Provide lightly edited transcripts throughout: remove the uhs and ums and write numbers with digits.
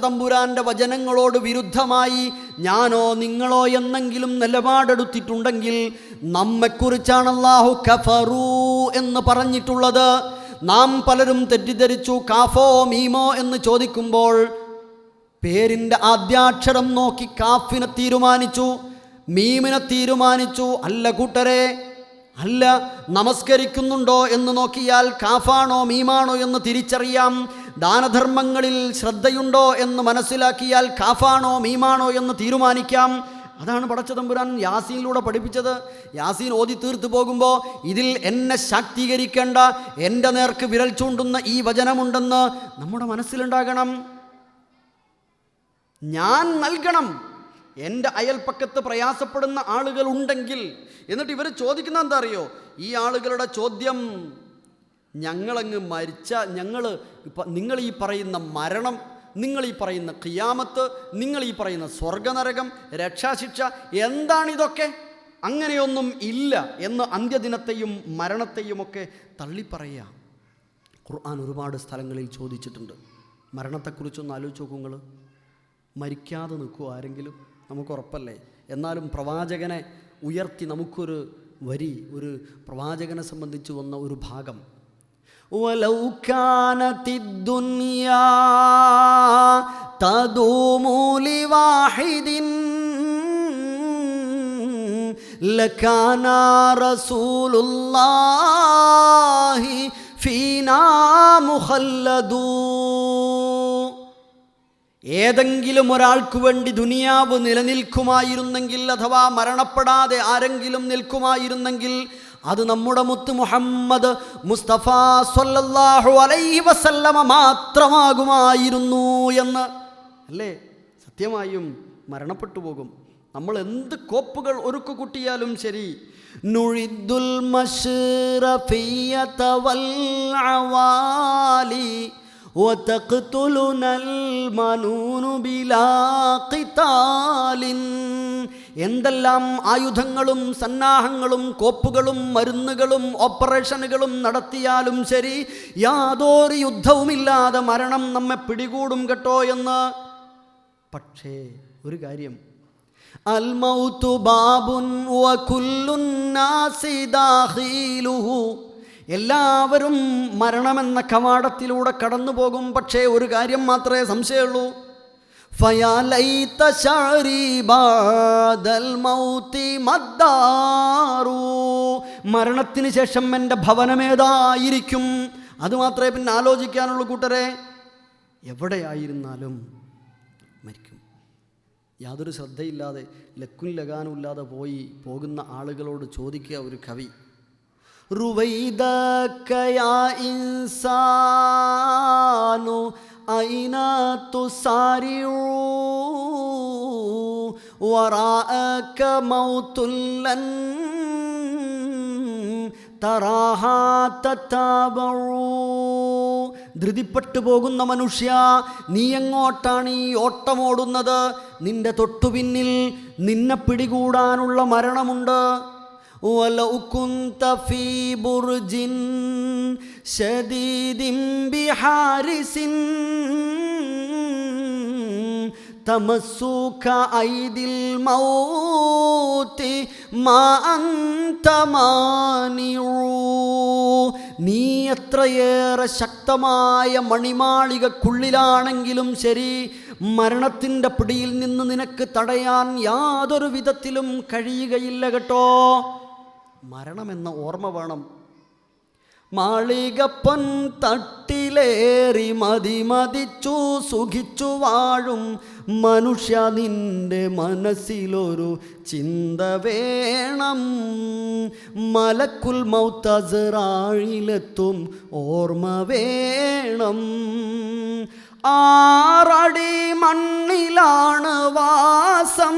തമ്പുരാന്റെ വചനങ്ങളോട് വിരുദ്ധമായി ഞാനോ നിങ്ങളോ എന്നെങ്കിലും നിലപാടെടുത്തിട്ടുണ്ടെങ്കിൽ നമ്മെക്കുറിച്ചാണ് അല്ലാഹു കഫറു എന്ന് പറഞ്ഞിട്ടുള്ളത്. നാം പലരും തെറ്റിദ്ധരിച്ചു. കാഫോ മീമോ എന്ന് ചോദിക്കുമ്പോൾ പേരിൻ്റെ ആദ്യാക്ഷരം നോക്കി കാഫിനെ തീരുമാനിച്ചു, മീമിനെ തീരുമാനിച്ചു. അല്ല കൂട്ടരെ, അല്ല. നമസ്കരിക്കുന്നുണ്ടോ എന്ന് നോക്കിയാൽ കാഫാണോ മീമാണോ എന്ന് തിരിച്ചറിയാം. ദാനധർമ്മങ്ങളിൽ ശ്രദ്ധയുണ്ടോ എന്ന് മനസ്സിലാക്കിയാൽ കാഫാണോ മീമാണോ എന്ന് തീരുമാനിക്കാം. അതാണ് പടച്ച തമ്പുരാൻ യാസീനിലൂടെ പഠിപ്പിച്ചത്. യാസീൻ ഓതി തീർത്തു പോകുമ്പോൾ ഇതിൽ എന്നെ ശാക്തീകരിക്കേണ്ട, എൻ്റെ നേർക്ക് വിരൽ ചൂണ്ടുന്ന ഈ വചനമുണ്ടെന്ന് നമ്മുടെ മനസ്സിലുണ്ടാകണം. ഞാൻ നൽകണം. എൻ്റെ അയൽപ്പക്കത്ത് പ്രയാസപ്പെടുന്ന ആളുകൾ ഉണ്ടെങ്കിൽ, എന്നിട്ട് ഇവർ ചോദിക്കുന്ന എന്താ അറിയോ? ഈ ആളുകളുടെ ചോദ്യം, ഞങ്ങളങ്ങ് മരിച്ച നിങ്ങൾ ഈ പറയുന്ന മരണം, നിങ്ങൾ ഈ പറയുന്ന ഖിയാമത്ത്, നിങ്ങൾ ഈ പറയുന്ന സ്വർഗനരകം, രക്ഷാശിക്ഷ, എന്താണിതൊക്കെ? അങ്ങനെയൊന്നും ഇല്ല എന്ന് അന്ത്യദിനത്തെയും മരണത്തെയുമൊക്കെ തള്ളിപ്പറയുക. ഖുർആൻ ഒരുപാട് സ്ഥലങ്ങളിൽ ചോദിച്ചിട്ടുണ്ട്. മരണത്തെക്കുറിച്ചൊന്ന് ആലോചിച്ച് നോക്കൂ നിങ്ങൾ. മരിക്കാതെ നിൽക്കുമോ ആരെങ്കിലും? നമുക്ക് ഉറപ്പല്ലേ? എന്നാലും പ്രവാചകനെ ഉയർത്തി നമുക്കൊരു വരി, ഒരു പ്രവാചകനെ സംബന്ധിച്ച് വന്ന ഒരു ഭാഗം, വലൗ കാനത്തിദ് ദുനിയാ തദൂമു ലിവാഹിദിൻ ലകാന റസൂലുള്ളാഹി ഫീനാ മുഖല്ലദൂ. ഏതെങ്കിലും ഒരാൾക്ക് വേണ്ടി ദുനിയാവ് നിലനിൽക്കുമായിരുന്നെങ്കിൽ, അഥവാ മരണപ്പെടാതെ ആരെങ്കിലും നിൽക്കുമായിരുന്നെങ്കിൽ അത് നമ്മുടെ മുത്ത് മുഹമ്മദ് മുസ്തഫ സ്വല്ലല്ലാഹു അലൈഹി വസല്ലമ മാത്രമാകുമായിരുന്നു എന്ന്. അല്ലേ? സത്യമായും മരണപ്പെട്ടു പോകും. നമ്മൾ എന്ത് കോപ്പുകൾ ഒരുക്കു കൂട്ടിയാലും ശരി, നുഴിദ്ദുൽ മശ്റഫിയ്യത വൽ അവാലി وتقتلنا المنون بلا قتال. എന്തെല്ലാം ആയുധങ്ങളും സന്നാഹങ്ങളും കോപ്പുകളും മരുന്നുകളും ഓപ്പറേഷനുകളും നടത്തിയാലും ശരി, യാതൊരു യുദ്ധവുമില്ലാതെ മരണം നമ്മെ പിടികൂടും കേട്ടോ എന്ന്. പക്ഷേ ഒരു കാര്യം, അൽ മൗതു ബാബുൻ വകുല്ലുൻ നാസി ദാഖിലുഹു. എല്ലാവരും മരണമെന്ന കവാടത്തിലൂടെ കടന്നു പോകും. പക്ഷേ ഒരു കാര്യം മാത്രമേ സംശയമുള്ളൂ, ഫയാ ലൈത ശഅരി ബഅദൽ മൗതി മദ്ദാറു. മരണത്തിന് ശേഷം എൻ്റെ ഭവനമേതായിരിക്കും? അതുമാത്രമേ പിന്നെ ആലോചിക്കാനുള്ളൂ കൂട്ടരെ. എവിടെയായിരുന്നാലും മരിക്കും. യാതൊരു ശ്രദ്ധയില്ലാതെ, ലക്കും ലഗാനും ഇല്ലാതെ പോകുന്ന ആളുകളോട് ചോദിക്കുക ഒരു കവി, റുവൈദക യാ ഇൻസാനു ഐന തുസാരിഉ വറാഅക മൗതുൽ ലൻ തറാഹാ തതാബഉ. ധൃതിപ്പെട്ടു പോകുന്ന മനുഷ്യ, നീ എങ്ങോട്ടാണ് ഈ ഓട്ടമോടുന്നത്? നിന്റെ തൊട്ടുപിന്നിൽ നിന്നെ പിടികൂടാനുള്ള മരണമുണ്ട്. വലൗ കുന്ത ഫീ ബുർജിൻ ശദീദിൻ ബിഹാരിസിൻ തമസ്സുക ഐദിൽ മൗതി മാ അൻത മാനിഉ. നീ എത്രയേറെ ശക്തമായ മണിമാളികക്കുള്ളിലാണെങ്കിലും ശരി, മരണത്തിൻ്റെ പിടിയിൽ നിന്ന് നിനക്ക് തടയാൻ യാതൊരു വിധത്തിലും കഴിയുകയില്ല കേട്ടോ. മരണമെന്ന ഓർമ്മ വേണം. മാളികപ്പൊൻ തട്ടിലേറി മതിമതിച്ചു സുഖിച്ചു വാഴും മനുഷ്യ, നിന്റെ മനസ്സിലൊരു ചിന്ത വേണം. മലക്കുൽ മൗത്ത് അസ്റായിലെത്തും ഓർമ്മ വേണം. 6 അടി മണ്ണിലാണ് വാസം,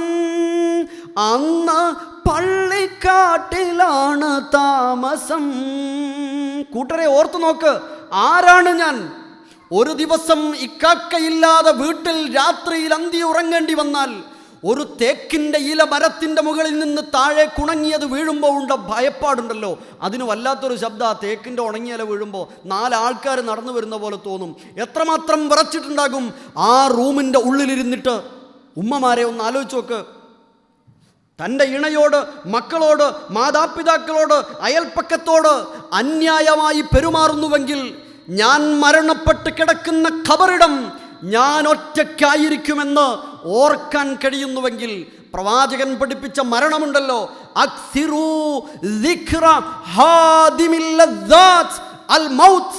അന്ന് പള്ളിക്കാട്ടിലാണ് താമസം. കൂട്ടരെ ഓർത്തു നോക്ക്, ആരാണ് ഞാൻ? ഒരു ദിവസം ഇക്കാക്കയില്ലാതെ വീട്ടിൽ രാത്രിയിൽ അന്തി ഉറങ്ങേണ്ടി വന്നാൽ, ഒരു തേക്കിൻ്റെ ഇല മരത്തിൻ്റെ മുകളിൽ നിന്ന് താഴെ കുണങ്ങിയത് വീഴുമ്പോൾ ഉണ്ട ഭയപ്പാടുണ്ടല്ലോ, അതിന് വല്ലാത്തൊരു ശബ്ദം. ആ തേക്കിൻ്റെ ഉണങ്ങിയ ഇല വീഴുമ്പോൾ 4 ആൾക്കാർ നടന്നു വരുന്ന പോലെ തോന്നും. എത്രമാത്രം വിറച്ചിട്ടുണ്ടാകും ആ റൂമിൻ്റെ ഉള്ളിലിരുന്നിട്ട്. ഉമ്മമാരെ ഒന്ന് ആലോചിച്ച് നോക്ക്. തൻ്റെ ഇണയോട്, മക്കളോട്, മാതാപിതാക്കളോട്, അയൽപ്പക്കത്തോട് അന്യായമായി പെരുമാറുന്നുവെങ്കിൽ ഞാൻ മരണപ്പെട്ട് കിടക്കുന്ന ഖബറിടം ഞാൻ ഒറ്റയ്ക്കായിരിക്കുമെന്ന് ഓർക്കാൻ കഴിയുന്നുവെങ്കിൽ, പ്രവാചകൻ പഠിപ്പിച്ച മരണമുണ്ടല്ലോ, അക്സിറൂ ദിക്റ ഹാദിമിൽ ലദ്ദാത്ത് അൽ മൗത്ത്,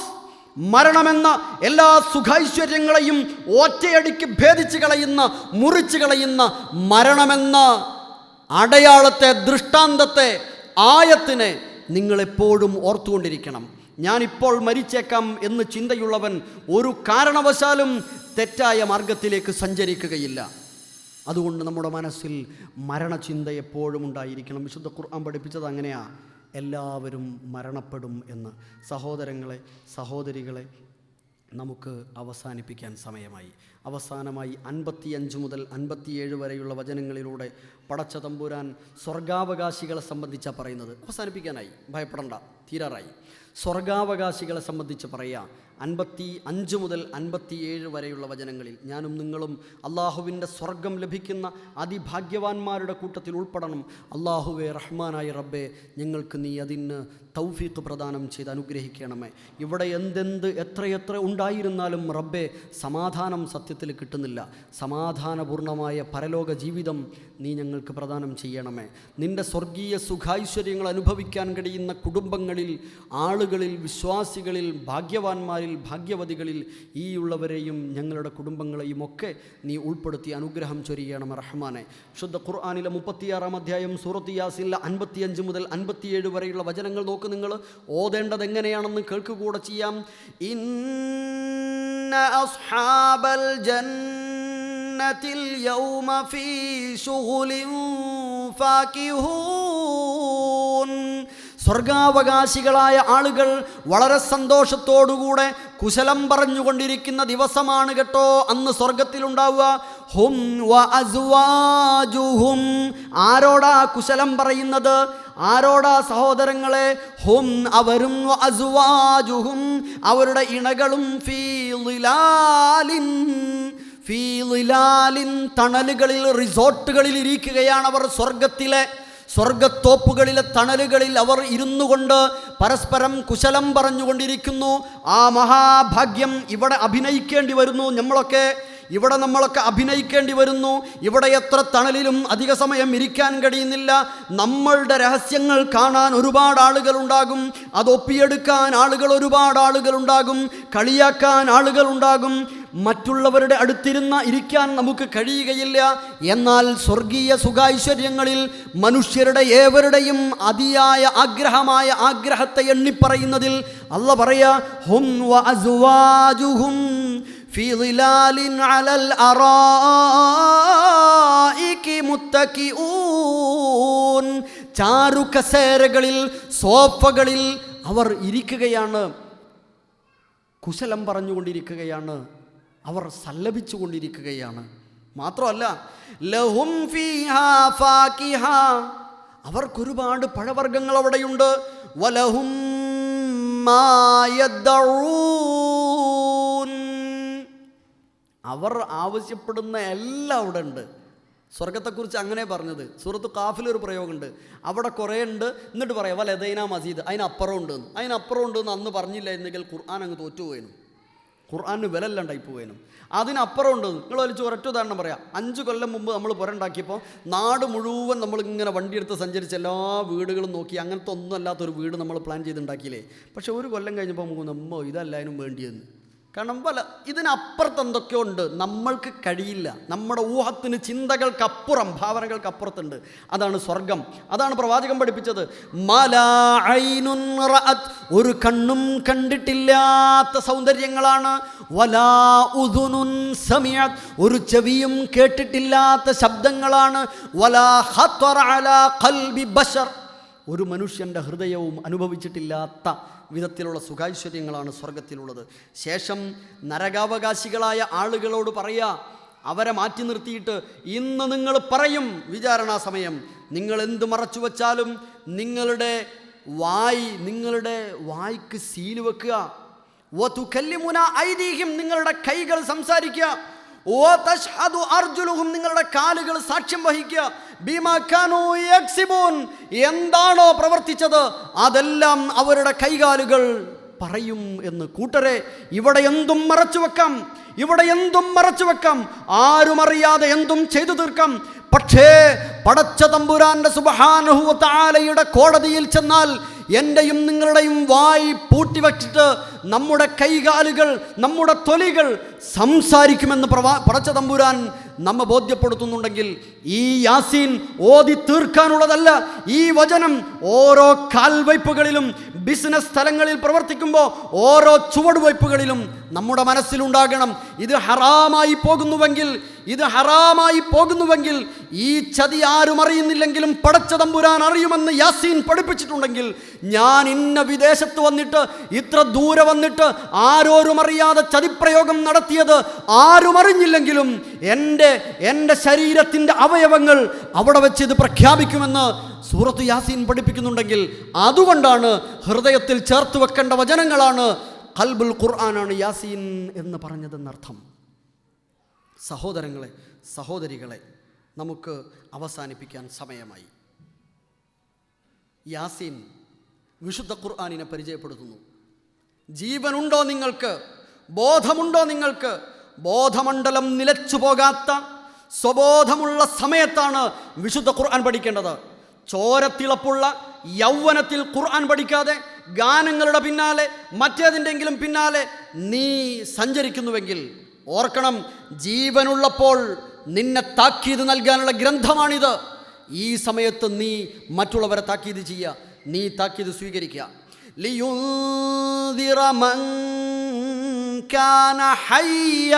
മരണമെന്ന എല്ലാ സുഖൈശ്വര്യങ്ങളെയും ഒറ്റയടിക്ക് ഭേദിച്ച് കളയുന്ന, മുറിച്ച് കളയുന്ന മരണമെന്ന അടയാളത്തെ, ദൃഷ്ടാന്തത്തെ, ആയത്തിനെ നിങ്ങളെപ്പോഴും ഓർത്തുകൊണ്ടിരിക്കണം. ഞാനിപ്പോൾ മരിച്ചേക്കാം എന്ന് ചിന്തയുള്ളവൻ ഒരു കാരണവശാലും തെറ്റായ മാർഗത്തിലേക്ക് സഞ്ചരിക്കുകയില്ല. അതുകൊണ്ട് നമ്മുടെ മനസ്സിൽ മരണചിന്ത എപ്പോഴും ഉണ്ടായിരിക്കണം. വിശുദ്ധ ഖുർആൻ പഠിപ്പിച്ചത് അങ്ങനെയാ, എല്ലാവരും മരണപ്പെടും എന്ന്. സഹോദരങ്ങളെ, സഹോദരികളെ, നമുക്ക് അവസാനിപ്പിക്കാൻ സമയമായി. അവസാനമായി 55 മുതൽ 57 വരെയുള്ള വചനങ്ങളിലൂടെ പടച്ച തമ്പുരാൻ സ്വർഗാവകാശികളെ സംബന്ധിച്ചാണ് പറയുന്നത്. അവസാനിപ്പിക്കാനായി, ഭയപ്പെടണ്ട, തീരാറായി. സ്വർഗാവകാശികളെ സംബന്ധിച്ച് പറയാം. 55 മുതൽ 57 വരെയുള്ള വചനങ്ങളിൽ ഞാനും നിങ്ങളും അള്ളാഹുവിൻ്റെ സ്വർഗം ലഭിക്കുന്ന അതിഭാഗ്യവാന്മാരുടെ കൂട്ടത്തിൽ ഉൾപ്പെടണം. അള്ളാഹുവേ, റഹ്മാനായ റബ്ബേ, ഞങ്ങൾക്ക് നീ അതിന് തൗഫീഖ് പ്രദാനം ചെയ്ത് അനുഗ്രഹിക്കണമേ. ഇവിടെ എന്തെന്ത് എത്രയെത്ര ഉണ്ടായിരുന്നാലും റബ്ബേ, സമാധാനം സത്യത്തിൽ കിട്ടുന്നില്ല. സമാധാനപൂർണമായ പരലോക ജീവിതം നീ ഞങ്ങൾക്ക് പ്രദാനം ചെയ്യണമേ. നിൻ്റെ സ്വർഗീയ സുഖൈശ്വര്യങ്ങൾ അനുഭവിക്കാൻ കഴിയുന്ന കുടുംബങ്ങളിൽ, ആളുകളിൽ, വിശ്വാസികളിൽ, ഭാഗ്യവാന്മാരിൽ, ഭാഗ്യവതികളിൽ ഈ ഉള്ളവരെയും ഞങ്ങളുടെ കുടുംബങ്ങളെയും ഒക്കെ നീ ഉൾപ്പെടുത്തി അനുഗ്രഹം ചൊരിയണം റഹ്മാനെ. ശുദ്ധ ഖുർആനിലെ 36-ാം അധ്യായം സൂറത്ത് യാസീനിലെ 55 മുതൽ 57 വരെയുള്ള വചനങ്ങൾ നോക്ക്. നിങ്ങൾ ഓതേണ്ടത് എങ്ങനെയാണെന്ന് കേൾക്കുകൂടെ ചെയ്യാം. ഇന്ന അസ്ഹാബൽ ജന്നതിൽ യൗമ ഫീ ശുഗ്ലിൻ ഫാകിഹൂൻ. സ്വർഗാവകാശികളായ ആളുകൾ വളരെ സന്തോഷത്തോടുകൂടെ കുശലം പറഞ്ഞുകൊണ്ടിരിക്കുന്ന ദിവസമാണ് കേട്ടോ അന്ന് സ്വർഗത്തിലുണ്ടാവുക. ഹും വ അസ്വാജുഹും. ആരോടാ കുശലം പറയുന്നത്? ആരോടാ സഹോദരങ്ങളെ? ഹും അവരും, വ അസ്വാജുഹും അവരുടെ ഇണകളും, ഫീ ളിലാലിൻ തണലുകളിൽ, റിസോർട്ടുകളിൽ ഇരിക്കുകയാണ് അവർ. സ്വർഗത്തോപ്പുകളിലെ തണലുകളിൽ അവർ ഇരുന്നു കൊണ്ട് പരസ്പരം കുശലം പറഞ്ഞുകൊണ്ടിരിക്കുന്നു. ആ മഹാഭാഗ്യം ഇവിടെ അഭിനയിക്കേണ്ടി വരുന്നു. നമ്മളൊക്കെ അഭിനയിക്കേണ്ടി വരുന്നു. ഇവിടെ എത്ര തണലിലും അധിക സമയം ഇരിക്കാൻ കഴിയുന്നില്ല. നമ്മളുടെ രഹസ്യങ്ങൾ കാണാൻ ഒരുപാട് ആളുകളുണ്ടാകും, അതൊപ്പിയെടുക്കാൻ ഒരുപാട് ആളുകളുണ്ടാകും, കളിയാക്കാൻ ആളുകളുണ്ടാകും. മറ്റുള്ളവരുടെ ഇരിക്കാൻ നമുക്ക് കഴിയുകയില്ല. എന്നാൽ സ്വർഗീയ സുഖൈശ്വര്യങ്ങളിൽ മനുഷ്യരുടെ ഏവരുടെയും അതിയായ ആഗ്രഹത്തെ എണ്ണിപ്പറയുന്നതിൽ അല്ലാഹ് പറയാ, ഹും വ അസ്വാജുഹും ഫീ ളിലാലിൻ അലൽ അറായികി മുത്തഖിഊൻ. ചാരുകസേരകളിൽ, സോഫകളിൽ അവർ ഇരിക്കുകയാണ്, കുശലം പറഞ്ഞുകൊണ്ടിരിക്കുകയാണ്, അവർ സല്ലപിച്ചുകൊണ്ടിരിക്കുകയാണ്. മാത്രമല്ല, ലഹും ഫീഹാ ഫാകിഹ, അവർക്കൊരുപാട് പഴവർഗ്ഗങ്ങൾ അവിടെയുണ്ട്. വലഹും മാ യദ്ഊൻ, അവർ ആവശ്യപ്പെടുന്ന എല്ലാം അവിടെ ഉണ്ട്. സ്വർഗത്തെക്കുറിച്ച് അങ്ങനെ പറഞ്ഞത്. സൂറത്ത് ഖാഫിലൊരു പ്രയോഗമുണ്ട്, അവിടെ കുറേ ഉണ്ട്. എന്നിട്ട് പറയാം വലദൈന മസീദ്, അതിനപ്പുറം ഉണ്ടെന്ന്. അന്ന് പറഞ്ഞില്ല എന്നെങ്കിൽ ഖുർആൻ അങ്ങ് തോറ്റുപോയേനും, ഖുർആന് വില ഇല്ലാണ്ടായി പോയേനും. അതിനപ്പുറം ഉണ്ട്. നിങ്ങൾ വലിച്ച് ഒരൊറ്റ ഉദാഹരണം പറയാം. 5 കൊല്ലം മുമ്പ് നമ്മൾ പുരണ്ടാക്കിയപ്പോൾ നാട് മുഴുവൻ നമ്മളിങ്ങനെ വണ്ടിയെടുത്ത് സഞ്ചരിച്ച് എല്ലാ വീടുകളും നോക്കി. അങ്ങനത്തെ ഒന്നും അല്ലാത്തൊരു വീട് നമ്മൾ പ്ലാൻ ചെയ്തുണ്ടാക്കിയില്ലേ. പക്ഷെ 1 കൊല്ലം കഴിഞ്ഞപ്പോൾ നമുക്ക് ഇതല്ലാനും വേണ്ടിയെന്ന്. കാരണം ഇതിനപ്പുറത്ത് എന്തൊക്കെയോ ഉണ്ട്, നമ്മൾക്ക് കഴിയില്ല. നമ്മുടെ ഊഹത്തിന്, ചിന്തകൾക്കപ്പുറം, ഭാവനകൾക്കപ്പുറത്തുണ്ട്. അതാണ് സ്വർഗം. അതാണ് പ്രവാചകൻ പഠിപ്പിച്ചത്. മാലാ ഐനുൻ റഅത്, ഒരു കണ്ണും കണ്ടിട്ടില്ലാത്ത സൗന്ദര്യങ്ങളാണ്. വലാ ഉദുനുൻ സമിഅത്, ഒരു ചെവിയും കേട്ടിട്ടില്ലാത്ത ശബ്ദങ്ങളാണ്. വലാ ഖത്തറ അലാ ഖൽബി ബശർ, ഒരു മനുഷ്യൻ്റെ ഹൃദയവും അനുഭവിച്ചിട്ടില്ലാത്ത വിധത്തിലുള്ള സുഖൈശ്വര്യങ്ങളാണ് സ്വർഗത്തിലുള്ളത്. ശേഷം നരകാവകാശികളായ ആളുകളോട് പറയാ, അവരെ മാറ്റി നിർത്തിയിട്ട് ഇന്ന് നിങ്ങൾ പറയും വിചാരണാ സമയം, നിങ്ങൾ എന്ത് മറച്ചു വച്ചാലും നിങ്ങളുടെ വായ്ക്ക് സീല് വെക്കുക. വതുകല്ലിമുന ഐദീഹിം, നിങ്ങളുടെ കൈകൾ സംസാരിക്കുക. വതശ്ഹദു അർജുലുഹും, നിങ്ങളുടെ കാലുകൾ സാക്ഷ്യം വഹിക്കുക. ബിമാ കാനൂ യക്സിബൂൻ, എന്താണോ പ്രവർത്തിച്ചത് അതെല്ലാം അവരുടെ കൈകാലുകൾ പറയും എന്ന്. കൂട്ടരെ, ഇവിടെ എന്തും മറച്ചു വെക്കാം, ഇവിടെ എന്തും മറച്ചു വെക്കാം, ആരും അറിയാതെ എന്തും ചെയ്തു തീർക്കാം. പക്ഷേ പടച്ച തമ്പുരാന്റെ സുബ്ഹാനഹു വ തആലയുടെ കോടതിയിൽ ചെന്നാൽ എൻ്റെയും നിങ്ങളുടെയും വായി പൂട്ടിവച്ചിട്ട് നമ്മുടെ കൈകാലുകൾ, നമ്മുടെ തൊലികൾ സംസാരിക്കുമെന്ന് പടച്ച തമ്പുരാൻ നമ്മെ ബോധ്യപ്പെടുത്തുന്നുണ്ടെങ്കിൽ ഈ യാസീൻ ഓതി തീർക്കാനുള്ളതല്ല. ഈ വചനം ഓരോ കാൽവയ്പ്പുകളിലും, ബിസിനസ് സ്ഥലങ്ങളിൽ പ്രവർത്തിക്കുമ്പോൾ ഓരോ ചുവടുവയ്പ്പുകളിലും നമ്മുടെ മനസ്സിലുണ്ടാകണം. ഇത് ഹറാമായി പോകുന്നുവെങ്കിൽ ഈ ചതി ആരും അറിയുന്നില്ലെങ്കിലും പടച്ച തമ്പുരാൻ അറിയുമെന്ന് യാസീൻ പഠിപ്പിച്ചിട്ടുണ്ടെങ്കിൽ, ഞാൻ ഇന്ന വിദേശത്ത് വന്നിട്ട് ഇത്ര ദൂരെ വന്നിട്ട് ആരോരും അറിയാതെ ചതിപ്രയോഗം നടത്തിയത് ആരും അറിഞ്ഞില്ലെങ്കിലും എൻ്റെ ശരീരത്തിൻ്റെ അവയവങ്ങൾ അവിടെ വെച്ച് ഇത് പ്രഖ്യാപിക്കുമെന്ന് സൂറത്ത് യാസീൻ പഠിപ്പിക്കുന്നുണ്ടെങ്കിൽ, അതുകൊണ്ടാണ് ഹൃദയത്തിൽ ചേർത്ത് വെക്കേണ്ട വചനങ്ങളാണ്, ഖൽബുൽ ഖുർആനാണ് യാസീൻ എന്ന് പറഞ്ഞതെന്നർത്ഥം. സഹോദരങ്ങളെ, സഹോദരികളെ, നമുക്ക് അവസാനിപ്പിക്കാൻ സമയമായി. യാസീൻ വിശുദ്ധ ഖുർആനിനെ പരിചയപ്പെടുത്തുന്നു. ജീവനുണ്ടോ നിങ്ങൾക്ക്? ബോധമുണ്ടോ നിങ്ങൾക്ക്? ബോധമണ്ഡലം നിലച്ചു പോകാത്ത സ്വബോധമുള്ള സമയത്താണ് വിശുദ്ധ ഖുർആൻ പഠിക്കേണ്ടത്. ചോരത്തിളപ്പുള്ള യൗവനത്തിൽ ഖുർആൻ പഠിക്കാതെ ഗാനങ്ങളുടെ പിന്നാലെ, മറ്റേതിൻ്റെങ്കിലും പിന്നാലെ നീ സഞ്ചരിക്കുന്നുവെങ്കിൽ ഓർക്കണം, ജീവനുള്ളപ്പോൾ നിന്നെ താക്കീത് നൽകാനുള്ള ഗ്രന്ഥമാണിത്. ഈ സമയത്ത് നീ മറ്റുള്ളവരെ താക്കീത് ചെയ്യുക, നീ താക്കീത് സ്വീകരിക്കുക. ലിയുൻദിറ മൻ കാന ഹയ്യ,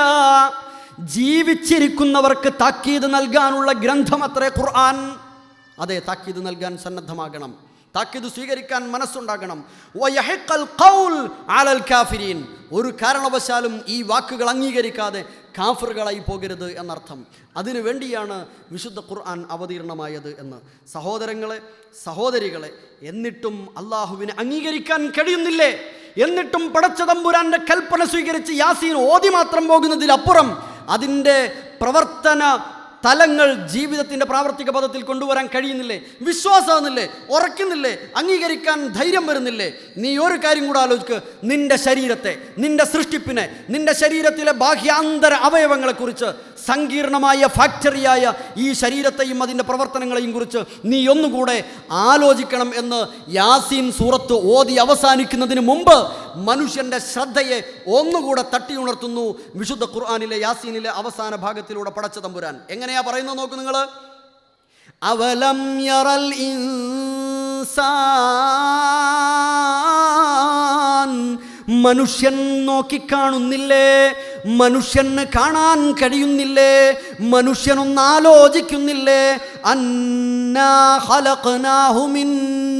ജീവിച്ചിരിക്കുന്നവർക്ക് താക്കീത് നൽകാനുള്ള ഗ്രന്ഥമത്രേ ഖുർആൻ. അതെ, താക്കീത് നൽകാൻ സന്നദ്ധമാകണം, താക്കീത് സ്വീകരിക്കാൻ മനസ്സുണ്ടാകണം. വയഹിഖൽ ഖൗൽ അലൽ കാഫിരീൻ, ഒരു കാരണവശാലും ഈ വാക്കുകൾ അംഗീകരിക്കാതെ കാഫിറുകളായി പോകരുത് എന്നർത്ഥം. അതിനു വേണ്ടിയാണ് വിശുദ്ധ ഖുർആൻ അവതീർണമായത് എന്ന്. സഹോദരങ്ങളെ, സഹോദരികളെ, എന്നിട്ടും അള്ളാഹുവിനെ അംഗീകരിക്കാൻ കഴിയുന്നില്ലേ? എന്നിട്ടും പടച്ച തമ്പുരാന്റെ കൽപ്പന സ്വീകരിച്ച് യാസീൻ ഓതി മാത്രം പോകുന്നതിലപ്പുറം അതിൻ്റെ പ്രവർത്തന തലങ്ങൾ ജീവിതത്തിൻ്റെ പ്രാവർത്തിക പദത്തിൽ കൊണ്ടുവരാൻ കഴിയുന്നില്ലേ? വിശ്വാസമാകുന്നില്ലേ? ഉറക്കുന്നില്ലേ? അംഗീകരിക്കാൻ ധൈര്യം വരുന്നില്ലേ? നീ ഒരു കാര്യം കൂടെ ആലോചിക്ക്. നിന്റെ ശരീരത്തെ, നിന്റെ സൃഷ്ടിപ്പിനെ, നിന്റെ ശരീരത്തിലെ ബാഹ്യാന്തര അവയവങ്ങളെക്കുറിച്ച്, സങ്കീർണമായ ഫാക്ടറിയായ ഈ ശരീരത്തെയും അതിൻ്റെ പ്രവർത്തനങ്ങളെയും കുറിച്ച് നീ ഒന്നുകൂടെ ആലോചിക്കണം എന്ന് യാസീൻ സൂറത്ത് ഓതി അവസാനിക്കുന്നതിന് മുമ്പ് മനുഷ്യൻ്റെ ശ്രദ്ധയെ ഒന്നുകൂടെ തട്ടിയുണർത്തുന്നു വിശുദ്ധ ഖുർആനിലെ യാസീനിലെ അവസാന ഭാഗത്തിലൂടെ പടച്ച തമ്പുരാൻ. എങ്ങനെയാ പറയുന്നത് നോക്കൂ നിങ്ങൾ. അവലം യറൽ ഇൻസാൻ, മനുഷ്യൻ നോക്കിക്കാണുന്നില്ലേ? മനുഷ്യന് കാണാൻ കഴിയുന്നില്ലേ? മനുഷ്യനൊന്ന് ആലോചിക്കുന്നില്ലേ? അന്നാ ഖലഖനാഹു മിൻ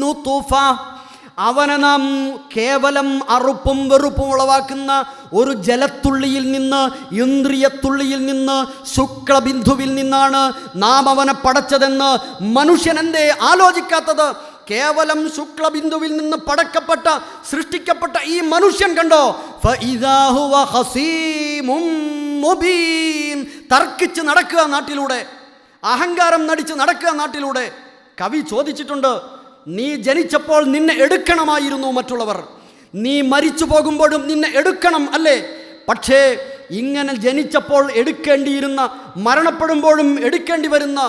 നുത്ഫ, അവനെ നാം കേവലം അറുപ്പും വെറുപ്പും ഉളവാക്കുന്ന ഒരു ജലത്തുള്ളിയിൽ നിന്ന്, ഇന്ദ്രിയത്തുള്ളിയിൽ നിന്ന്, ശുക്ലബിന്ദുവിൽ നിന്നാണ് നാം അവനെ പടച്ചതെന്ന് മനുഷ്യൻ എന്തേ ആലോചിക്കാത്തത്? കേവലം ശുക്ലബിന്ദുവിൽ നിന്ന് പടക്കപ്പെട്ട, സൃഷ്ടിക്കപ്പെട്ട ഈ മനുഷ്യൻ കണ്ടോ, ഫഇദാ ഹുവ ഖസീമും മുബീൻ, തർക്കിച്ച് നടക്കുക നാട്ടിലൂടെ, അഹങ്കാരം നടിച്ച് നടക്കുക നാട്ടിലൂടെ. കവി ചോദിച്ചിട്ടുണ്ട്, നീ ജനിച്ചപ്പോൾ നിന്നെ എടുക്കണമായിരുന്നു മറ്റുള്ളവർ, നീ മരിച്ചു പോകുമ്പോഴും നിന്നെ എടുക്കണം അല്ലേ? പക്ഷേ ഇങ്ങനെ ജനിച്ചപ്പോൾ എടുക്കേണ്ടിയിരുന്ന, മരണപ്പെടുമ്പോഴും എടുക്കേണ്ടി വരുന്ന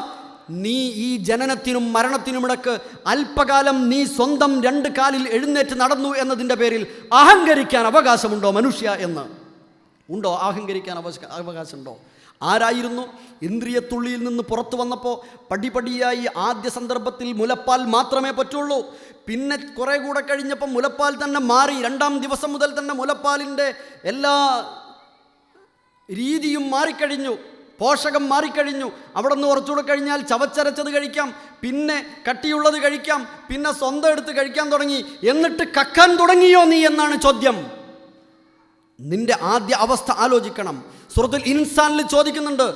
നീ ഈ ജനനത്തിനും മരണത്തിനുമിടക്ക് അല്പകാലം നീ സ്വന്തം രണ്ട് കാലിൽ എഴുന്നേറ്റ് നടന്നു എന്നതിൻ്റെ പേരിൽ അഹങ്കരിക്കാൻ അവകാശമുണ്ടോ മനുഷ്യ എന്ന്? ഉണ്ടോ? അഹങ്കരിക്കാൻ അവകാശമുണ്ടോ? ആരായിരുന്നു? ഇന്ദ്രിയത്തുള്ളിയിൽ നിന്ന് പുറത്തു വന്നപ്പോൾ പടിപടിയായി ആദ്യ സന്ദർഭത്തിൽ മുലപ്പാൽ മാത്രമേ പറ്റുള്ളൂ. പിന്നെ കുറേ കൂടെ കഴിഞ്ഞപ്പോൾ മുലപ്പാൽ തന്നെ മാറി. 2-ാം ദിവസം മുതൽ തന്നെ മുലപ്പാലിൻ്റെ എല്ലാ രീതിയും മാറിക്കഴിഞ്ഞു, പോഷകം മാറിക്കഴിഞ്ഞു. അവിടെ നിന്ന് കുറച്ചുകൂടെ കഴിഞ്ഞാൽ ചവച്ചരച്ചത് കഴിക്കാം, പിന്നെ കട്ടിയുള്ളത് കഴിക്കാം, പിന്നെ സ്വന്തം എടുത്ത് കഴിക്കാൻ തുടങ്ങി. എന്നിട്ട് കക്കാൻ തുടങ്ങിയോ നീ എന്നാണ് ചോദ്യം. നിന്റെ ആദ്യ അവസ്ഥ ആലോചിക്കണം. സൂറത്തുൽ ഇൻസാനിൽ ചോദിക്കുന്നുണ്ട്,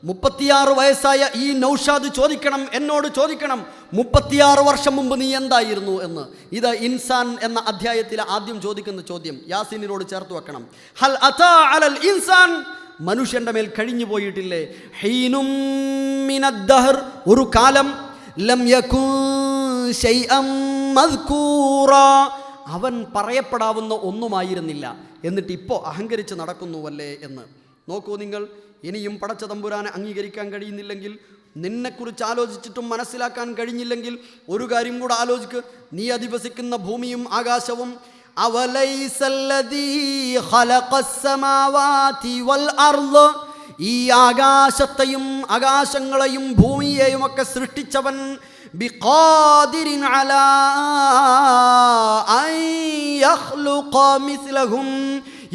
36 വയസ്സായ ഈ നൗഷാദ് ചോദിക്കണം, എന്നോട് ചോദിക്കണം, 36 വർഷം മുമ്പ് നീ എന്തായിരുന്നു എന്ന്. ഇത് ഇൻസാൻ എന്ന അധ്യായത്തിലെ ആദ്യം ചോദിക്കുന്ന ചോദ്യം യാസീനിനോട് ചേർത്ത് വെക്കണം. ഹൽ അതാ അലൽ ഇൻസാൻ, മനുഷ്യന്റെ മേൽ കഴിഞ്ഞു പോയിട്ടില്ലേ, ഹീനും മിനദ്ദഹർ, ഒരു കാലം, ലം യകുൻ ശൈഅൻ മദ്കൂറാ, അവൻ പറയപ്പെടാവുന്ന ഒന്നുമായിരുന്നില്ല, എന്നിട്ട് ഇപ്പോൾ അഹങ്കരിച്ച് നടക്കുന്നുവല്ലേ എന്ന്. നോക്കൂ നിങ്ങൾ, ഇനിയും പടച്ച തമ്പുരാനെ അംഗീകരിക്കാൻ കഴിയുന്നില്ലെങ്കിൽ, നിന്നെക്കുറിച്ച് ആലോചിച്ചിട്ടും മനസ്സിലാക്കാൻ കഴിഞ്ഞില്ലെങ്കിൽ ഒരു കാര്യം കൂടെ ആലോചിക്ക്. നീ അധിവസിക്കുന്ന ഭൂമിയും ആകാശവും, അവലൈസല്ലദീ ഖലഖസ്സമാവാതി വൽ അർള്, ഈ ആകാശത്തെയും ആകാശങ്ങളെയും ഭൂമിയെയും ഒക്കെ സൃഷ്ടിച്ചവൻ, ബിഖാദിരിൻ അലാ അൻ യഖ്ലുഖ മിസ്ലഹും,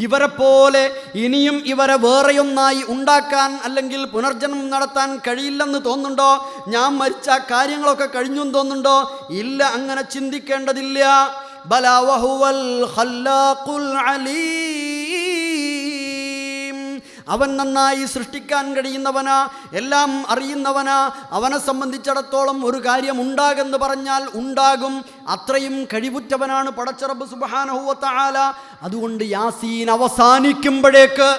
ഇവരെ പോലെ ഇനിയും ഇവരെ വേറെയൊന്നായി ഉണ്ടാക്കാൻ അല്ലെങ്കിൽ പുനർജന്മം നടത്താൻ കഴിയില്ലെന്ന് തോന്നുന്നുണ്ടോ? ഞാൻ മരിച്ച കാര്യങ്ങളൊക്കെ കഴിഞ്ഞു തോന്നുന്നുണ്ടോ? ഇല്ല, അങ്ങനെ ചിന്തിക്കേണ്ടതില്ല. ബലാ വഹുവൽ ഖല്ലാഖുൽ അലീം, അവൻ നന്നായി സൃഷ്ടിക്കാൻ കഴിയുന്നവനാ, എല്ലാം അറിയുന്നവനാ. അവനെ സംബന്ധിച്ചിടത്തോളം ഒരു കാര്യം ഉണ്ടാകുമെന്ന് പറഞ്ഞാൽ ഉണ്ടാകും, അത്രയും കഴിവുറ്റവനാണ് പടച്ച റബ്ബ് സുബ്ഹാനഹു വ തആല. അതുകൊണ്ട് യാസീൻ അവസാനിക്കുമ്പോഴേക്ക്,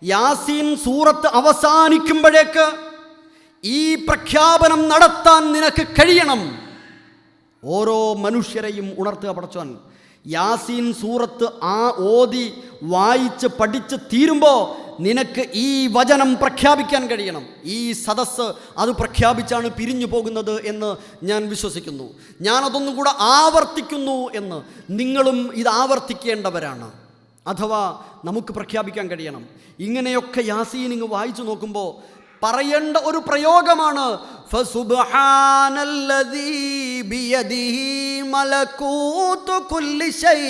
യാസീൻ സൂറത്ത് അവസാനിക്കുമ്പോഴേക്ക് ഈ പ്രഖ്യാപനം നടത്താൻ നിനക്ക് കഴിയണം. ഓരോ മനുഷ്യരെയും ഉണർത്തുക പടച്ചോൻ. യാസീൻ സൂറത്ത് ഓതി വായിച്ച് പഠിച്ച് തീരുമ്പോൾ നിനക്ക് ഈ വചനം പ്രഖ്യാപിക്കാൻ കഴിയണം. ഈ സദസ്സ് അത് പ്രഖ്യാപിച്ചാണ് പിരിഞ്ഞു പോകുന്നത് എന്ന് ഞാൻ വിശ്വസിക്കുന്നു. ഞാനതൊന്നും കൂടെ ആവർത്തിക്കുന്നു എന്ന് നിങ്ങളും ഇത് ആവർത്തിക്കേണ്ടവരാണ്. അഥവാ നമുക്ക് പ്രഖ്യാപിക്കാൻ കഴിയണം. ഇങ്ങനെയൊക്കെ യാസീൻ ഇങ്ങ് വായിച്ചു നോക്കുമ്പോൾ പറയേണ്ട ഒരു പ്രയോഗമാണ്, ഫസുബ്ഹാനല്ലദീ ബിയദിഹി മലകൂതു കുല്ലി ശൈ,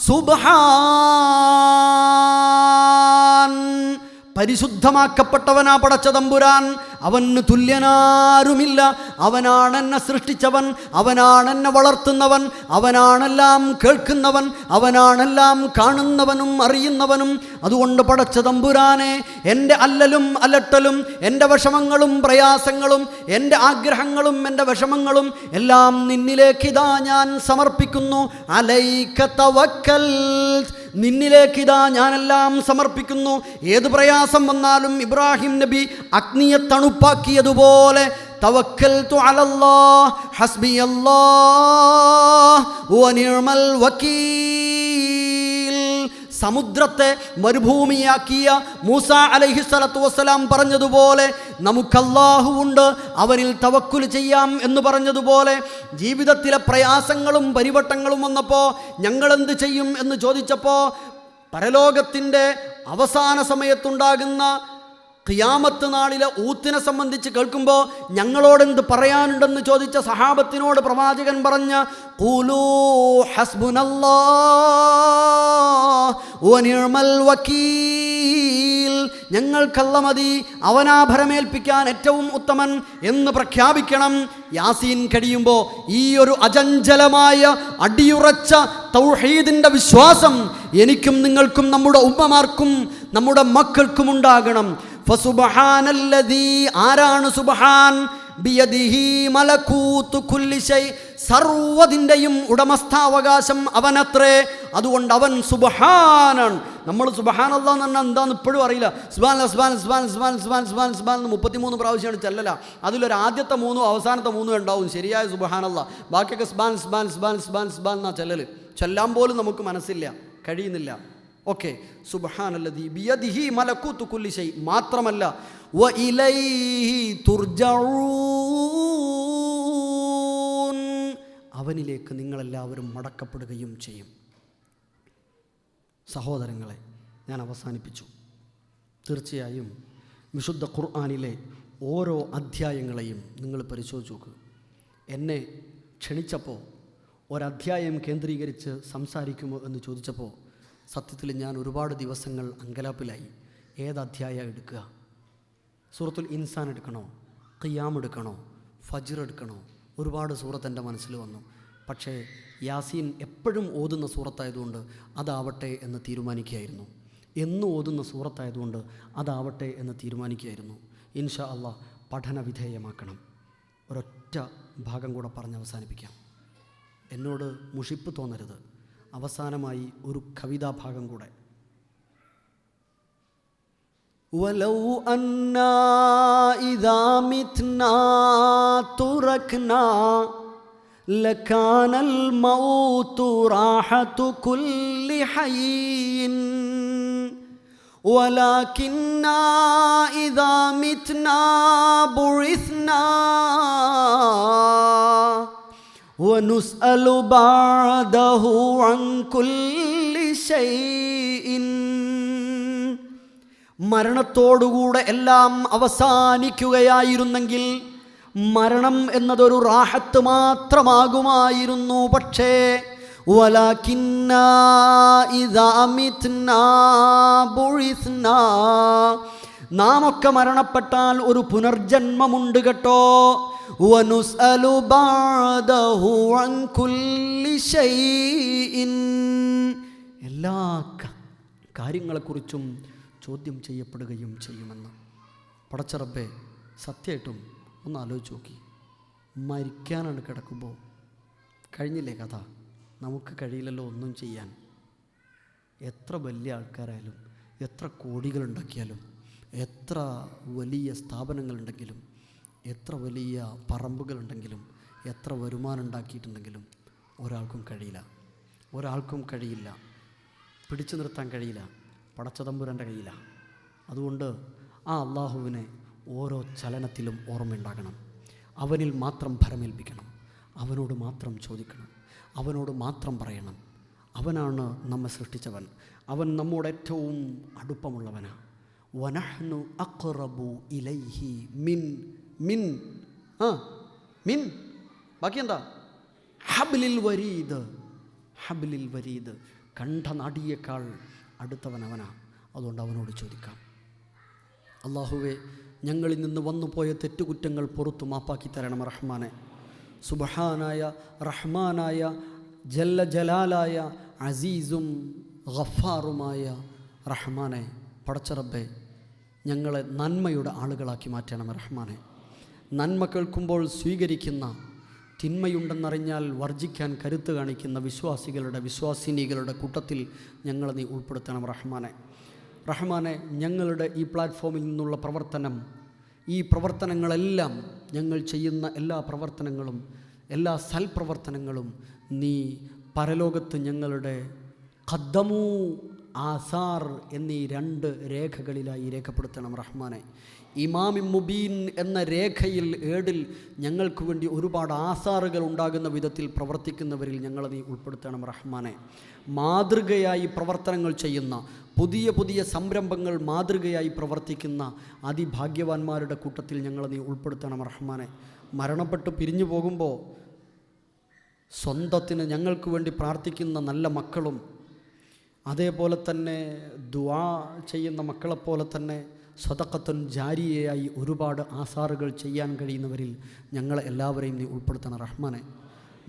സുബ്ഹാൻ, പരിശുദ്ധമാക്കപ്പെട്ടവനാ പടച്ച തമ്പുരാൻ, അവന് തുല്യനാരുമില്ല. അവനാണ് എന്നെ സൃഷ്ടിച്ചവൻ, അവനാണ് എന്നെ വളർത്തുന്നവൻ, അവനാണെല്ലാം കേൾക്കുന്നവൻ, അവനാണെല്ലാം കാണുന്നവനും അറിയുന്നവനും. അതുകൊണ്ട് പടച്ച തമ്പുരാനെ, എൻ്റെ അല്ലലും അലട്ടലും, എൻ്റെ വിഷമങ്ങളും പ്രയാസങ്ങളും, എൻ്റെ ആഗ്രഹങ്ങളും എൻ്റെ വിഷമങ്ങളും എല്ലാം നിന്നിലേക്കിതാ ഞാൻ സമർപ്പിക്കുന്നു. അലൈക തവക്കൽ, നിന്നിലേക്കിതാ ഞാനെല്ലാം സമർപ്പിക്കുന്നു. ഏത് പ്രയാസം വന്നാലും ഇബ്രാഹിം നബി അഗ്നിയെ തണുപ്പാക്കിയതുപോലെ തവക്കൽതു അലല്ലാഹ് ഹസ്ബിയല്ലാഹ് വ നിഅമൽ വകീൽ, സമുദ്രത്തെ മരുഭൂമിയാക്കിയ മൂസ അലൈഹിസ്സലാത്തു വസ്സലാം പറഞ്ഞതുപോലെ നമുക്ക് അല്ലാഹു ഉണ്ട്, അവനിൽ തവക്കുൽ ചെയ്യാം എന്ന് പറഞ്ഞതുപോലെ ജീവിതത്തിലെ പ്രയാസങ്ങളും പരിവട്ടങ്ങളും വന്നപ്പോൾ ഞങ്ങളെന്ത് ചെയ്യും എന്ന് ചോദിച്ചപ്പോൾ പരലോകത്തിൻ്റെ അവസാന സമയത്തുണ്ടാകുന്ന ഖിയാമത്ത് നാളിലെ ഊത്തിനെ സംബന്ധിച്ച് കേൾക്കുമ്പോൾ ഞങ്ങളോടെന്ത് പറയാനുണ്ടെന്ന് ചോദിച്ച സഹാബത്തിനോട് പ്രവാചകൻ പറഞ്ഞ ഖൂലൂ ഹസ്ബുനല്ലാഹ് വ നിഅമൽ വകീൽ, ഞങ്ങൾക്കല്ല മതി, അവനാഭരമേൽപ്പിക്കാൻ ഏറ്റവും ഉത്തമൻ എന്ന് പ്രഖ്യാപിക്കണം. യാസീൻ കഴിയുമ്പോൾ ഈ ഒരു അചഞ്ചലമായ അടിയുറച്ച തൗഹീദിൻ്റെ വിശ്വാസം എനിക്കും നിങ്ങൾക്കും നമ്മുടെ ഉമ്മമാർക്കും നമ്മുടെ മക്കൾക്കും ഉണ്ടാകണം. ഫസുബ്ഹാനല്ലദീ, ആരാണ് സുബ്ഹാൻ? ബിയദിഹി മലകൂതു കുല്ലി ശൈ, സർവ്വതിൻ്റെയും ഉടമസ്ഥാവകാശം അവനത്രേ. അതുകൊണ്ട് അവൻ സുബ്ഹാനാണ്. നമ്മൾ സുബ്ഹാനല്ലാഹ് എന്ന് പറഞ്ഞാൽ എന്താണെന്ന് ഇപ്പോഴും അറിയില്ല. സുബ്ഹാനല്ലാഹ് സുബ്ഹാനല്ലാഹ് സുബ്ഹാനല്ലാഹ് സുബ്ഹാനല്ലാഹ് സുബ്ഹാനല്ലാഹ് സുബ്ഹാനല്ലാഹ് 33 പ്രാവശ്യമാണ് ചെല്ലല. അതിലൊരു ആദ്യത്തെ 3 അവസാനത്തെ 3 ഉണ്ടാവും ശരിയായ സുബ്ഹാനല്ലാഹ്. ബാക്കിയൊക്കെ സുബ്ഹാൻ സുബ്ഹാൻ സുബ്ഹാൻ സുബ്ഹാൻ സുബ്ഹാൻ എന്നാ ചെല്ലല്. ചെല്ലാൻ പോലും നമുക്ക് മനസ്സില്ല, കഴിയുന്നില്ല. ഓക്കെ, സുബ്ഹാനല്ലദീ ബിയദിഹി മലകൂതു കുല്ലി ശൈ. മാത്രമല്ല വ ഇലൈഹി തുർജഊൻ, അവനിലേക്ക് നിങ്ങളെല്ലാവരും മടക്കപ്പെടുകയും ചെയ്യും. സഹോദരങ്ങളെ, ഞാൻ അവസാനിപ്പിച്ചു. തീർച്ചയായും വിശുദ്ധ ഖുർആനിലെ ഓരോ അധ്യായങ്ങളെയും നിങ്ങൾ പരിശോധിച്ച് നോക്കുക. എന്നെ ക്ഷണിച്ചപ്പോൾ ഒരധ്യായം കേന്ദ്രീകരിച്ച് സംസാരിക്കുമോ എന്ന് ചോദിച്ചപ്പോൾ സത്യത്തിൽ ഞാൻ ഒരുപാട് ദിവസങ്ങൾ അങ്കലാപ്പിലായി. ഏതധ്യായം എടുക്കുക? സൂറത്തുൽ ഇൻസാൻ എടുക്കണോ? ഖിയാം എടുക്കണോ? ഫജ്ർ എടുക്കണോ? ഒരുപാട് സൂറത്ത് എൻ്റെ മനസ്സിൽ വന്നു. പക്ഷേ യാസീൻ എപ്പോഴും ഓതുന്ന സൂറത്തായതുകൊണ്ട് അതാവട്ടെ എന്ന് തീരുമാനിക്കുകയായിരുന്നു. എന്നും ഓതുന്ന സൂറത്തായതുകൊണ്ട് അതാവട്ടെ എന്ന് തീരുമാനിക്കുകയായിരുന്നു. ഇൻഷാ അള്ളാഹ് പഠന വിധേയമാക്കണം. ഒരൊറ്റ ഭാഗം കൂടെ പറഞ്ഞ് അവസാനിപ്പിക്കാം. എന്നോട് മുഷിപ്പ് തോന്നരുത്. അവസാനമായി ഒരു കവിതാഭാഗം കൂടെ. വലൗ അന്നാ ഇദാ മിത്നാ തുറക്നാ ലകാനൽ മൗതു റാഹതു കുല്ലി ഹയ്യിൻ വലാകിന്നാ ഇദാ മിത്നാ ബുഇസ്നാ വനുസ്അലു ബഅദഹു അൻ കുല്ലി ശൈഇൻ. മരണത്തോടുകൂടെ എല്ലാം അവസാനിക്കുകയായിരുന്നെങ്കിൽ മരണം എന്നതൊരു റാഹത്ത് മാത്രമാകുമായിരുന്നു. പക്ഷേ വലാകിന്നാ ഇദാ മിത്നാ ബുഇസ്നാ, നാം ഒക്കെ മരണപ്പെട്ടാൽ ഒരു പുനർജന്മമുണ്ട് കേട്ടോ. വനുസ്അലു ബഅദഹു അൻ കുല്ലി ശൈഇൻ, എല്ലാ കാര്യങ്ങളെക്കുറിച്ചും ചോദ്യം ചെയ്യപ്പെടുകയും ചെയ്യുമെന്ന്. പടച്ച റബ്ബേ, സത്യമായിട്ടും ഒന്ന് ആലോചിച്ച് നോക്കി. മരിക്കാനാണ് കിടക്കുമ്പോൾ കഴിഞ്ഞില്ലേ കഥ? നമുക്ക് കഴിയില്ലല്ലോ ഒന്നും ചെയ്യാൻ. എത്ര വലിയ ആൾക്കാരായാലും, എത്ര കോടികളുണ്ടാക്കിയാലും, എത്ര വലിയ സ്ഥാപനങ്ങളുണ്ടെങ്കിലും, എത്ര വലിയ പറമ്പുകളുണ്ടെങ്കിലും, എത്ര വരുമാനം ഉണ്ടാക്കിയിട്ടുണ്ടെങ്കിലും ഒരാൾക്കും കഴിയില്ല. പിടിച്ചു നിർത്താൻ കഴിയില്ല. പടച്ചതമ്പുരാൻ്റെ കയ്യിലാണ്. അതുകൊണ്ട് ആ അള്ളാഹുവിനെ ഓരോ ചലനത്തിലും ഓർമ്മയുണ്ടാകണം. അവനിൽ മാത്രം ഭരമേൽപ്പിക്കണം. അവനോട് മാത്രം ചോദിക്കണം. അവനോട് മാത്രം പറയണം. അവനാണ് നമ്മെ സൃഷ്ടിച്ചവൻ. അവൻ നമ്മോട് ഏറ്റവും അടുപ്പമുള്ളവനാണ്. വനഹ്നു അഖ്റബു ഇലൈഹി മിൻ ബാക്കി എന്താ? ഹബ്ലിൽ വരീദ്. കണ്ഠനാടിയേക്കാൾ അടുത്തവൻ അവനാ. അതുകൊണ്ട് അവനോട് ചോദിക്കാം. അള്ളാഹുവേ, ഞങ്ങളിൽ നിന്ന് വന്നുപോയ തെറ്റുകുറ്റങ്ങൾ പുറത്തു മാപ്പാക്കി തരണം റഹ്മാനെ. സുബ്ഹാനായ റഹ്മാനായ ജല്ല ജലാലായ അസീസും ഗഫാറുമായ റഹ്മാനെ, പടച്ച റബ്ബേ, ഞങ്ങളെ നന്മയുടെ ആളുകളാക്കി മാറ്റണം റഹ്മാനെ. നന്മ കേൾക്കുമ്പോൾ സ്വീകരിക്കുന്ന, തിന്മയുണ്ടെന്നറിഞ്ഞാൽ വർജിക്കാൻ കരുത്ത് കാണിക്കുന്ന വിശ്വാസിനികളുടെ കൂട്ടത്തിൽ ഞങ്ങളെ നീ ഉൾപ്പെടുത്തണം റഹ്മാനെ. ഞങ്ങളുടെ ഈ പ്ലാറ്റ്ഫോമിൽ നിന്നുള്ള ഈ പ്രവർത്തനങ്ങളെല്ലാം, ഞങ്ങൾ ചെയ്യുന്ന എല്ലാ പ്രവർത്തനങ്ങളും, എല്ലാ സൽപ്രവർത്തനങ്ങളും നീ പരലോകത്ത് ഞങ്ങളുടെ ഖദ്ദമു ആസാർ എന്നീ 2 രേഖകളിലായി രേഖപ്പെടുത്തണം റഹ്മാനെ. ഇമാമി മുബീൻ എന്ന രേഖയിൽ, ഏടിൽ ഞങ്ങൾക്ക് വേണ്ടി ഒരുപാട് ആസാറുകൾ ഉണ്ടാകുന്ന വിധത്തിൽ പ്രവർത്തിക്കുന്നവരിൽ ഞങ്ങളെ നീ ഉൾപ്പെടുത്തണം റഹ്മാനെ. മാതൃകയായി പ്രവർത്തനങ്ങൾ ചെയ്യുന്ന, പുതിയ സംരംഭങ്ങൾ മാതൃകയായി പ്രവർത്തിക്കുന്ന അതിഭാഗ്യവാന്മാരുടെ കൂട്ടത്തിൽ ഞങ്ങളെ നീ ഉൾപ്പെടുത്തണം റഹ്മാനെ. മരണപ്പെട്ട് പിരിഞ്ഞു പോകുമ്പോൾ സ്വന്തത്തിന് ഞങ്ങൾക്ക് വേണ്ടി പ്രാർത്ഥിക്കുന്ന നല്ല മക്കളും, അതേപോലെ തന്നെ ദുആ ചെയ്യുന്ന മക്കളെപ്പോലെ തന്നെ സദഖത്തുൻ ജാരിയയായി ഒരുപാട് ആസാറുകൾ ചെയ്യാൻ കഴിയുന്നവരിൽ ഞങ്ങളെ എല്ലാവരെയും നീ ഉൾപ്പെടുത്തണം റഹ്മാനെ.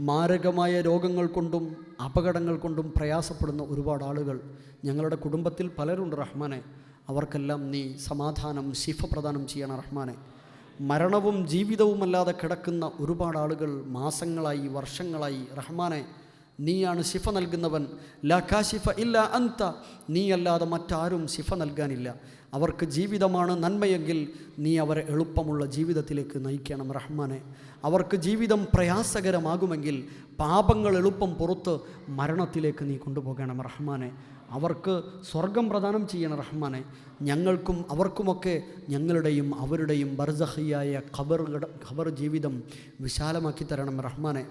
മാരകമായ രോഗങ്ങൾ കൊണ്ടും അപകടങ്ങൾ കൊണ്ടും പ്രയാസപ്പെടുന്ന ഒരുപാട് ആളുകൾ ഞങ്ങളുടെ കുടുംബത്തിൽ പലരുണ്ട് റഹ്മാനെ. അവർക്കെല്ലാം നീ സമാധാനം, ശിഫ പ്രദാനം ചെയ്യണം റഹ്മാനെ. മരണവും ജീവിതവുമല്ലാതെ കിടക്കുന്ന ഒരുപാട് ആളുകൾ മാസങ്ങളായി, വർഷങ്ങളായി റഹ്മാനെ, നീയാണ് ശിഫ നൽകുന്നവൻ. ലാ കാശിഫ ഇല്ല അന്ത, നീയല്ലാതെ മറ്റാരും ശിഫ നൽകാനില്ല. അവർക്ക് ജീവിതമാണ് നന്മയെങ്കിൽ നീ അവരെ എളുപ്പമുള്ള ജീവിതത്തിലേക്ക് നയിക്കണം റഹ്മാനെ. അവർക്ക് ജീവിതം പ്രയാസകരമാകുമെങ്കിൽ പാപങ്ങൾ എളുപ്പം പുറത്ത് മരണത്തിലേക്ക് നീ കൊണ്ടുപോകണം റഹ്മാനെ. അവർക്ക് സ്വർഗം പ്രദാനം ചെയ്യണം റഹ്മാനെ. ഞങ്ങൾക്കും അവർക്കുമൊക്കെ ഞങ്ങളുടെയും അവരുടെയും ബർസഖിയായ ഖബർ ജീവിതം വിശാലമാക്കി തരണം റഹ്മാനെ.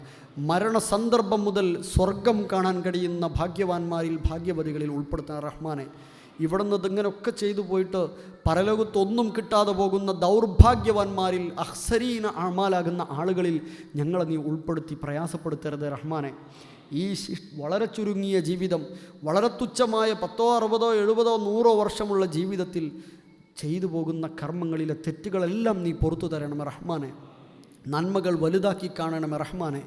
മരണസന്ദർഭം മുതൽ സ്വർഗം കാണാൻ കഴിയുന്ന ഭാഗ്യവാന്മാരിൽ, ഭാഗ്യവതികളിൽ ഉൾപ്പെടുത്താൻ റഹ്മാനെ. ഇവിടുന്ന് ഇതിങ്ങനെയൊക്കെ ചെയ്തു പോയിട്ട് പരലോകത്തൊന്നും കിട്ടാതെ പോകുന്ന ദൗർഭാഗ്യവാന്മാരിൽ, അഹ്സരീന അമാലാകുന്ന ആളുകളിൽ ഞങ്ങളെ നീ ഉൾപ്പെടുത്തി പ്രയാസപ്പെടുത്തരുത് റഹ്മാനെ. ഈ വളരെ ചുരുങ്ങിയ ജീവിതം, വളരെ തുച്ഛമായ 10, 60, 70, 100 വർഷമുള്ള ജീവിതത്തിൽ ചെയ്തു പോകുന്ന കർമ്മങ്ങളിലെ തെറ്റുകളെല്ലാം നീ പുറത്തു തരണം റഹ്മാനെ. നന്മകൾ വലുതാക്കി കാണണമേ റഹ്മാനെ.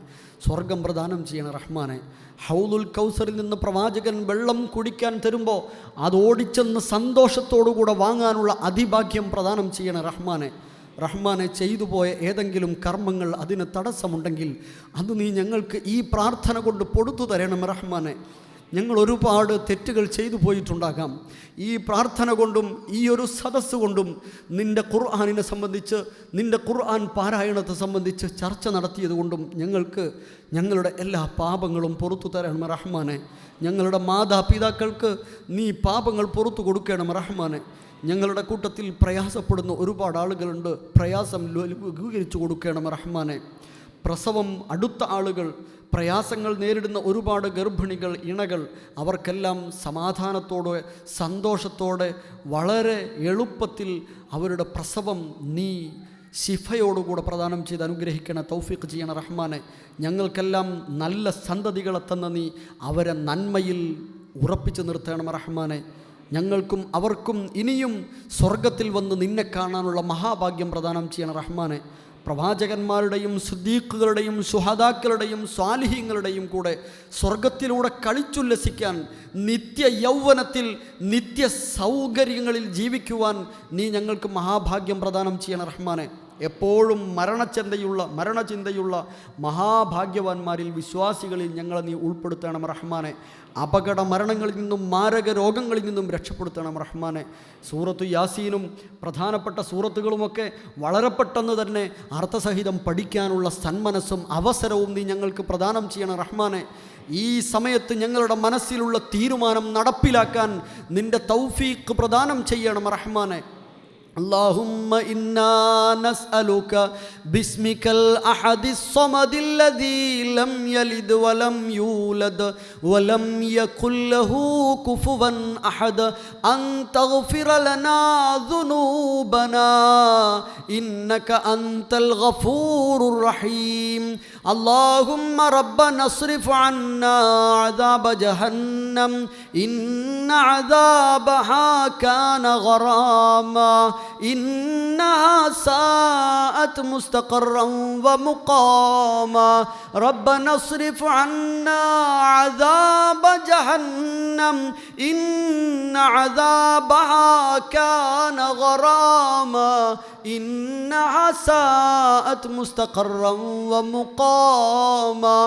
സ്വർഗം പ്രദാനം ചെയ്യണേ റഹ്മാനെ. ഹൗദുൽ കൗസറിൽ നിന്ന് പ്രവാചകൻ വെള്ളം കുടിക്കാൻ തരുമ്പോൾ അത് ഓടിച്ചെന്ന് സന്തോഷത്തോടുകൂടെ വാങ്ങാനുള്ള അതിഭാഗ്യം പ്രദാനം ചെയ്യണേ റഹ്മാനെ. റഹ്മാനെ, ചെയ്തു പോയ ഏതെങ്കിലും കർമ്മങ്ങൾ അതിന് തടസ്സമുണ്ടെങ്കിൽ അത് നീ ഞങ്ങൾക്ക് ഈ പ്രാർത്ഥന കൊണ്ട് പൊടുത്തു തരണം റഹ്മാനെ. ഞങ്ങൾ ഒരുപാട് തെറ്റുകൾ ചെയ്തു പോയിട്ടുണ്ടാകാം. ഈ പ്രാർത്ഥന കൊണ്ടും ഈ ഒരു സദസ്സ് കൊണ്ടും നിൻ്റെ ഖുർആനിനെ സംബന്ധിച്ച്, നിൻ്റെ ഖുർആൻ പാരായണത്തെ സംബന്ധിച്ച് ചർച്ച നടത്തിയതുകൊണ്ടും ഞങ്ങൾക്ക് ഞങ്ങളുടെ എല്ലാ പാപങ്ങളും പുറത്തു തരണം റഹ്മാനെ. ഞങ്ങളുടെ മാതാപിതാക്കൾക്ക് നീ പാപങ്ങൾ പുറത്തു കൊടുക്കണം റഹ്മാനെ. ഞങ്ങളുടെ കൂട്ടത്തിൽ പ്രയാസപ്പെടുന്ന ഒരുപാട് ആളുകളുണ്ട്, പ്രയാസം ലഘൂകരിച്ചു കൊടുക്കണം റഹ്മാനെ. പ്രസവം അടുത്ത ആളുകൾ, പ്രയാസങ്ങൾ നേരിടുന്ന ഒരുപാട് ഗർഭിണികൾ, ഇണകൾ, അവർക്കെല്ലാം സമാധാനത്തോടെ സന്തോഷത്തോടെ വളരെ എളുപ്പത്തിൽ അവരുടെ പ്രസവം നീ ശിഫയോടുകൂടെ പ്രദാനം ചെയ്ത് അനുഗ്രഹിക്കണ തൗഫീഖ് ചെയ്യണ റഹ്മാനെ. ഞങ്ങൾക്കെല്ലാം നല്ല സന്തതികളെ തന്ന നീ അവരെ നന്മയിൽ ഉറപ്പിച്ചു നിർത്തണം റഹ്മാനെ. ഞങ്ങൾക്കും അവർക്കും ഇനിയും സ്വർഗത്തിൽ വന്ന് നിന്നെ കാണാനുള്ള മഹാഭാഗ്യം പ്രദാനം ചെയ്യണ റഹ്മാനെ. പ്രവാചകന്മാരുടെയും സിദ്ദീഖുകളുടെയും ശുഹദാക്കളുടെയും സ്വാലിഹീങ്ങളുടെയും കൂടെ സ്വർഗത്തിലൂടെ കളിച്ചുല്ലസിക്കാൻ, നിത്യ യൗവനത്തിൽ നിത്യ സൗകര്യങ്ങളിൽ ജീവിക്കുവാൻ നീ ഞങ്ങൾക്ക് മഹാഭാഗ്യം പ്രദാനം ചെയ്യണം റഹ്മാനെ. എപ്പോഴും മരണചിന്തയുള്ള മഹാഭാഗ്യവാന്മാരിൽ, വിശ്വാസികളിൽ ഞങ്ങളെ നീ ഉൾപ്പെടുത്തണം റഹ്മാനെ. അപകട മരണങ്ങളിൽ നിന്നും മാരക രോഗങ്ങളിൽ നിന്നും രക്ഷപ്പെടുത്തണം റഹ്മാനെ. സൂറത്തു യാസീനും പ്രധാനപ്പെട്ട സൂറത്തുകളുമൊക്കെ വളരെ പെട്ടെന്ന് തന്നെ അർത്ഥസഹിതം പഠിക്കാനുള്ള സന്മനസ്സും അവസരവും നീ ഞങ്ങൾക്ക് പ്രദാനം ചെയ്യണം റഹ്മാനെ. ഈ സമയത്ത് ഞങ്ങളുടെ മനസ്സിലുള്ള തീരുമാനം നടപ്പിലാക്കാൻ നിൻ്റെ തൗഫീഖ് പ്രദാനം ചെയ്യണം റഹ്മാനെ. اللهم إنا نسألك باسمك الأحد الصمد الذي لم يلد ولم يولد ولم يكن له كفوا أحد أن تغفر لنا ذنوبنا إنك أنت الغفور الرحيم. اللهم ربنا اصرف عنا عذاب جهنم إن عذابها كان غراما إنها ساءت مستقرا ومقاما. ربنا اصرف عنا عذاب جهنم إن عذابها كان غراما إنها ساءت مستقرا ومقاما.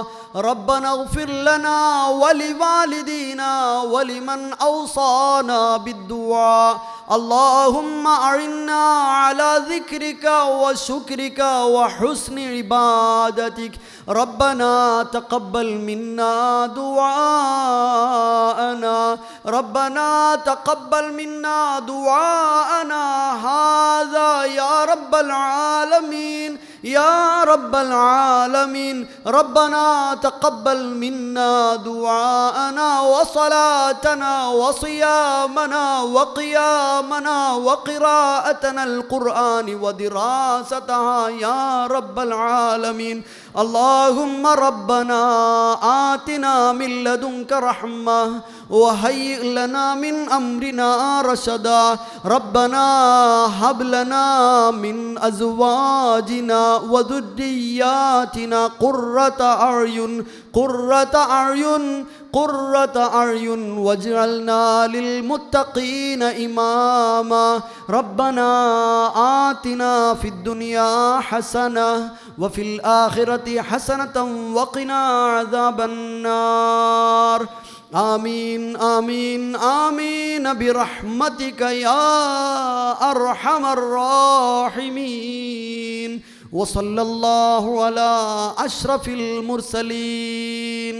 ربنا اغفر لنا ولوالدينا ولمن أوصانا بالدعاء. اللهم أعنا على ذكرك وشكرك وحسن عبادتك. ربنا تقبل منا دعاءنا. ربنا تقبل منا دعاءنا هذا يا رب العالمين يا رب العالمين. ربنا تقبل منا دعاءنا وصلاتنا وصيامنا وقيامنا وقراءتنا القرآن ودراستها يا رب العالمين. اللهم ربنا آتنا من لدنك رحمة وهيئ لنا من أمرنا رشدا. ربنا هب لنا من أزواجنا وذرياتنا قرة أعين واجعلنا للمتقين إماما. ربنا آتنا في الدنيا حسنة وفي الآخرة حسنة وقنا عذاب النار. آمين آمين آمين برحمتك يا أرحم الراحمين. وصلى الله على أشرف المرسلين.